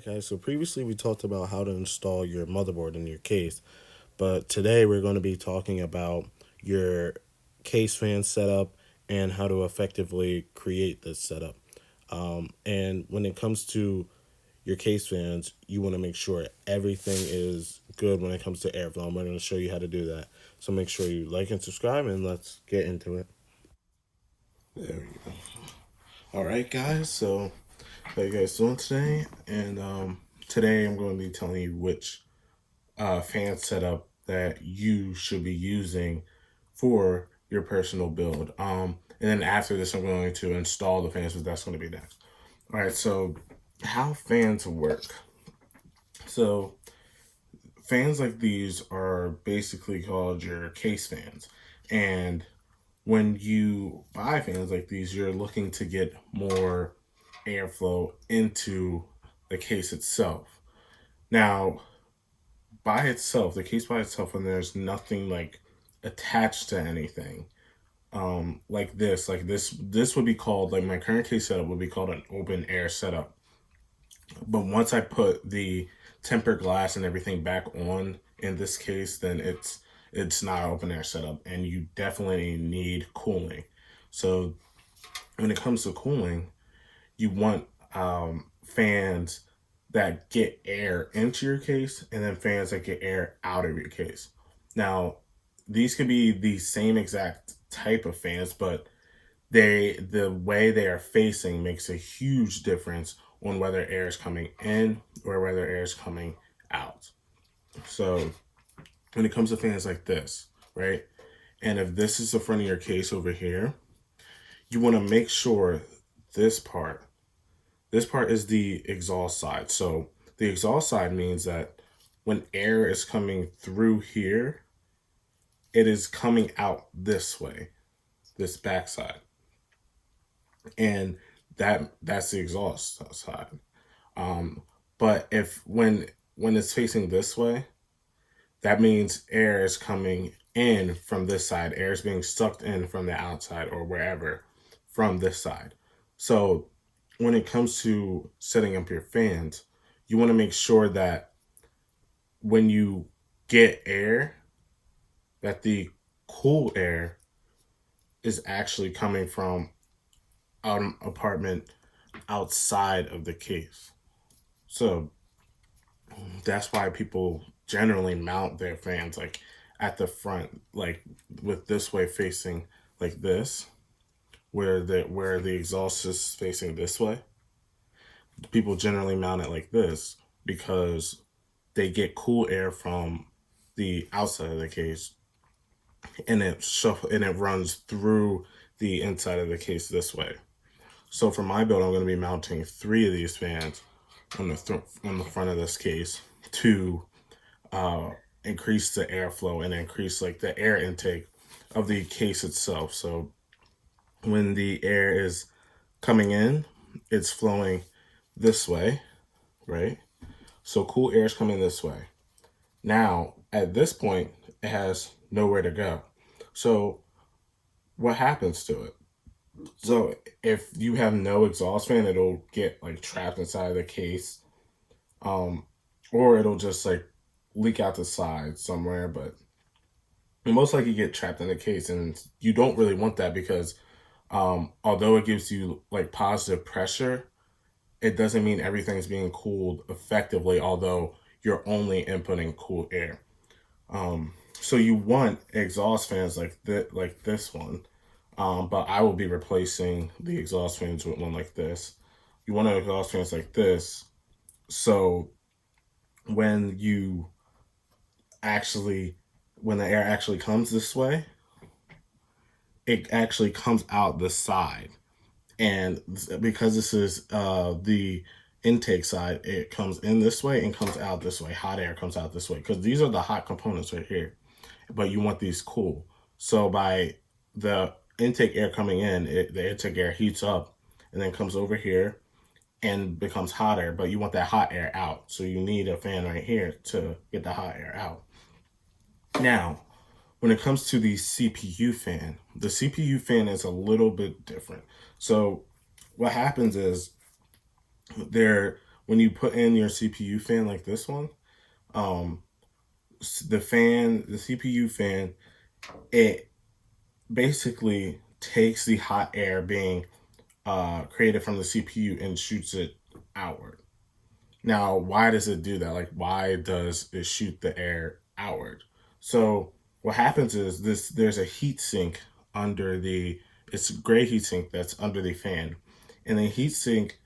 Alright guys, so previously we talked about how to install your motherboard in your case, but today we're going to be talking about your case fan setup and how to effectively create this setup. And when it comes to your case fans, you want to make sure everything is good when it comes to airflow. I'm going to show you how to do that. So make sure you like and subscribe, and let's get into it. There we go. Alright guys, so how you guys doing today? And today I'm going to be telling you which fan setup that you should be using for your personal build. And then after this, I'm going to install the fans, but that's going to be next. All right, so how fans work. So fans like these are basically called your case fans. And when you buy fans like these, you're looking to get more airflow into the case itself. Now, by itself, the case by itself, when there's nothing like attached to anything, this would be called, like my current case setup would be called an open air setup. But once I put the tempered glass and everything back on in this case, then it's not an open air setup, and you definitely need cooling. So when it comes to cooling, you want fans that get air into your case and then fans that get air out of your case. Now, these could be the same exact type of fans, but the way they are facing makes a huge difference on whether air is coming in or whether air is coming out. So when it comes to fans like this, right? And if this is the front of your case over here, you want to make sure this part is the exhaust side. So the exhaust side means that when air is coming through here, it is coming out this way, this back side. And that's the exhaust side. But if when it's facing this way, that means air is coming in from this side. Air is being sucked in from the outside or wherever from this side. So when it comes to setting up your fans, you want to make sure that when you get air, that the cool air is actually coming from an apartment outside of the case. So that's why people generally mount their fans like at the front, like with this way facing like this, where the exhaust is facing this way. People generally mount it like this because they get cool air from the outside of the case, and it runs through the inside of the case this way. So for my build, I'm going to be mounting 3 of these fans on the front of this case to increase the airflow and increase like the air intake of the case itself. So when the air is coming in, it's flowing this way, right? So cool air is coming this way. Now, at this point, it has nowhere to go. So what happens to it? So if you have no exhaust fan, it'll get like trapped inside of the case, or it'll just like leak out the side somewhere. But you most likely get trapped in the case, and you don't really want that because although it gives you like positive pressure, it doesn't mean everything's being cooled effectively. Although you're only inputting cool air. So you want exhaust fans like this one. But I will be replacing the exhaust fans with one like this. You want exhaust fans like this, so when the air actually comes this way, it actually comes out the side. And because this is the intake side, it comes in this way and comes out this way. Hot air comes out this way because these are the hot components right here. But you want these cool. So by the intake air coming in, the intake air heats up and then comes over here and becomes hot air, but you want that hot air out. So you need a fan right here to get the hot air out. Now, when it comes to the CPU fan is a little bit different. So what happens is when when you put in your CPU fan like this one, um, the CPU fan, it basically takes the hot air being created from the CPU and shoots it outward. Now, why does it do that? Like, why does it shoot the air outward? So, what happens is there's a heat sink under the, it's a gray heat sink that's under the fan. And the heat sink,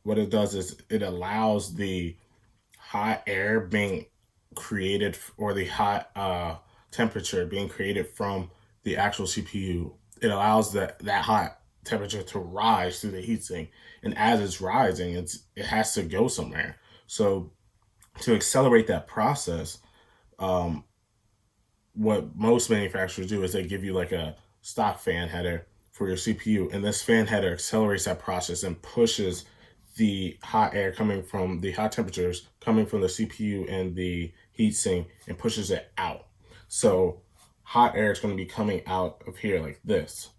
what it does is it allows the hot air being created, or the hot temperature being created from the actual CPU. It allows that hot temperature to rise through the heatsink, and as it's rising, it has to go somewhere. So to accelerate that process, um, what most manufacturers do is they give you like a stock fan header for your CPU, and this fan header accelerates that process and pushes the hot air coming from the hot temperatures coming from the CPU and the heatsink and pushes it out. So hot air is going to be coming out of here like this,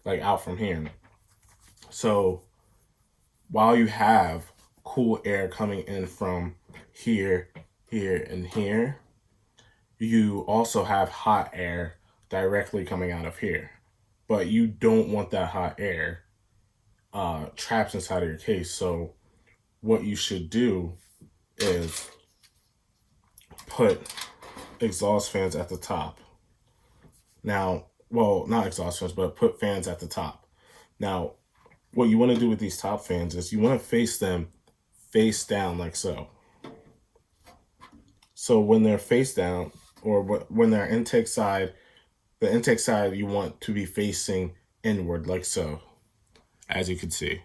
like out from here. So while you have cool air coming in from here, here, and here, you also have hot air directly coming out of here. But you don't want that hot air trapped inside of your case. So what you should do is put exhaust fans at the top. Now, well, not exhaust fans, but put fans at the top. Now, what you want to do with these top fans is you want to face them face down like so. So when they're face down, or when they're intake side, the intake side you want to be facing inward like so, as you can see.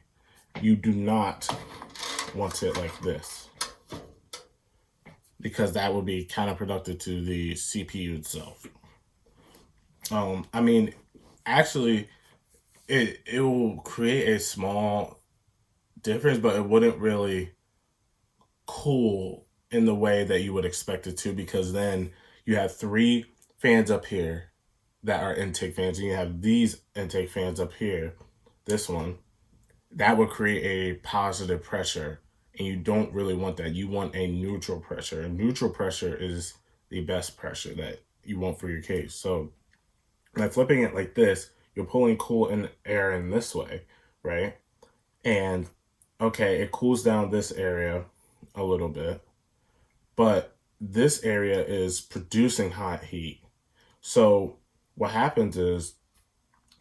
You do not want it like this, because that would be counterproductive to the CPU itself. I mean, actually, it will create a small difference, but it wouldn't really cool in the way that you would expect it to, because then you have 3 fans up here that are intake fans, and you have these intake fans up here, this one, that would create a positive pressure, and you don't really want that. You want a neutral pressure. And neutral pressure is the best pressure that you want for your case. So by flipping it like this, you're pulling cool air in this way, right? And okay, it cools down this area a little bit, but this area is producing hot heat. So what happens is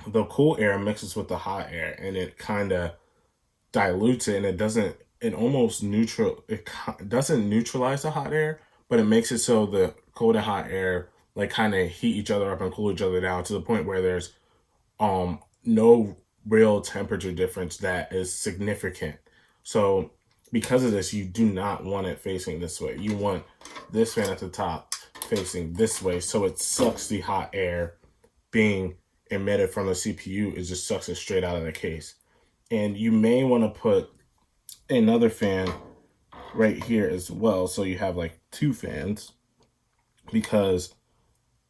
the cool air mixes with the hot air, and it kind of dilutes it, and it doesn't neutralize the hot air, but it makes it so the cold and hot air like kind of heat each other up and cool each other down to the point where there's no real temperature difference that is significant. So because of this, you do not want it facing this way. You want this fan at the top facing this way, so it sucks the hot air being emitted from the CPU. It just sucks it straight out of the case. And you may want to put another fan right here as well, so you have like 2 fans, because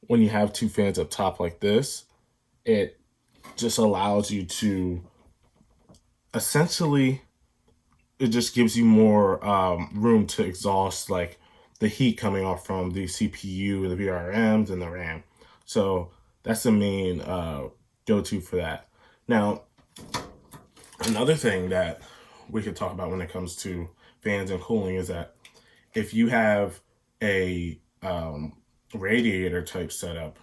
when you have 2 fans up top like this, it just allows you to essentially, it just gives you more room to exhaust like the heat coming off from the CPU and the VRMs and the RAM. So that's the main go-to for that. Now, another thing that we could talk about when it comes to fans and cooling is that if you have a radiator type setup,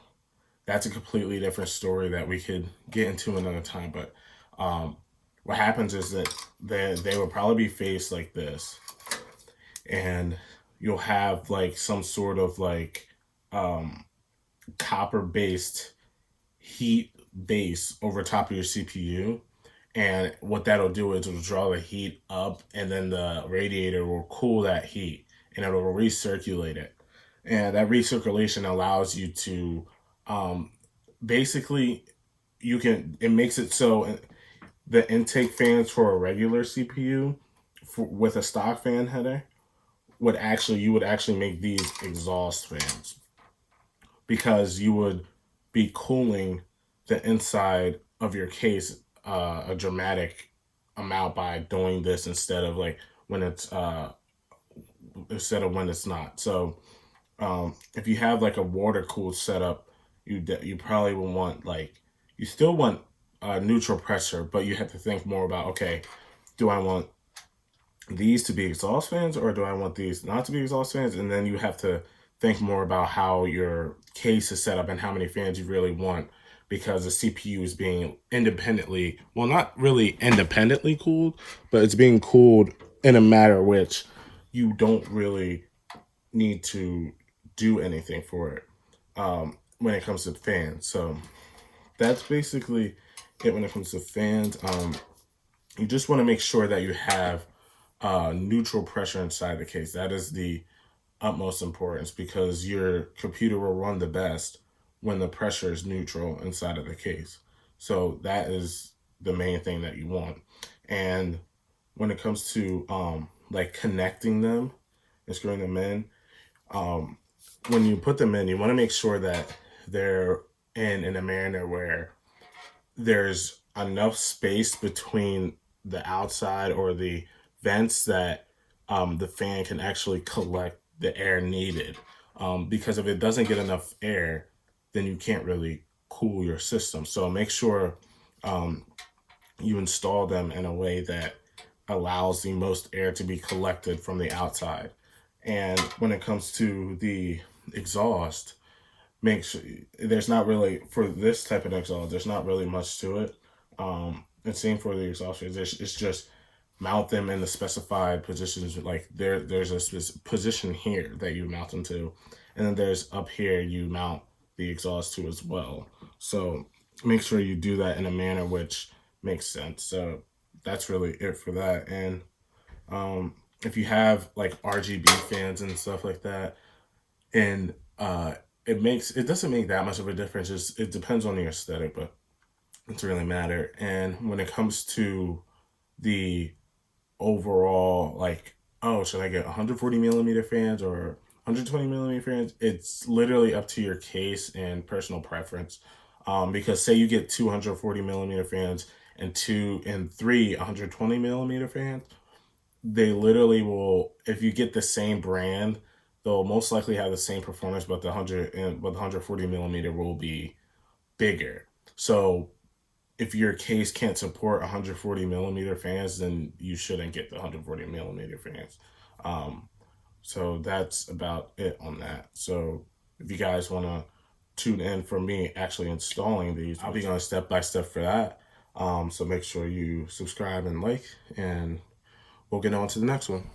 that's a completely different story that we could get into another time. But what happens is that they will probably be faced like this, and you'll have like some sort of like copper based heat base over top of your CPU. And what that'll do is it'll draw the heat up, and then the radiator will cool that heat, and it'll recirculate it. And that recirculation allows you to basically, it makes it so the intake fans for a regular CPU with a stock fan header you would actually make these exhaust fans, because you would be cooling the inside of your case a dramatic amount by doing this, instead of like when it's instead of when it's not. So if you have like a water cooled setup, you probably will want like you still want neutral pressure, but you have to think more about, okay, do I want these to be exhaust fans or do I want these not to be exhaust fans? And then you have to think more about how your case is set up and how many fans you really want, because the CPU is being independently, well, not really independently cooled, but it's being cooled in a manner which you don't really need to do anything for it when it comes to fans. So that's basically it when it comes to fans. You just want to make sure that you have neutral pressure inside the case. That is the utmost importance, because your computer will run the best when the pressure is neutral inside of the case. So that is the main thing that you want. And when it comes to like connecting them and screwing them in, when you put them in, you want to make sure that they're in a manner where there's enough space between the outside or the vents that the fan can actually collect the air needed. Because if it doesn't get enough air, then you can't really cool your system. So make sure you install them in a way that allows the most air to be collected from the outside. And when it comes to the exhaust, make sure there's not really, for this type of exhaust, there's not really much to it. And same for the exhaust fans. It's just mount them in the specified positions. Like there's a position here that you mount them to, and then there's up here you mount the exhaust to as well. So make sure you do that in a manner which makes sense. So that's really it for that. And if you have like RGB fans and stuff like that, and it doesn't make that much of a difference. It depends on the aesthetic, but it doesn't really matter. And when it comes to the overall, like, oh, should I get 140 millimeter fans or 120 millimeter fans? It's literally up to your case and personal preference. Because say you get 240 millimeter fans and three 120 millimeter fans, they literally will, if you get the same brand, they'll most likely have the same performance, but the 140 millimeter will be bigger. So if your case can't support 140 millimeter fans, then you shouldn't get the 140 millimeter fans. So that's about it on that. So if you guys want to tune in for me actually installing these, I'll be going step by step for that. So make sure you subscribe and like, and we'll get on to the next one.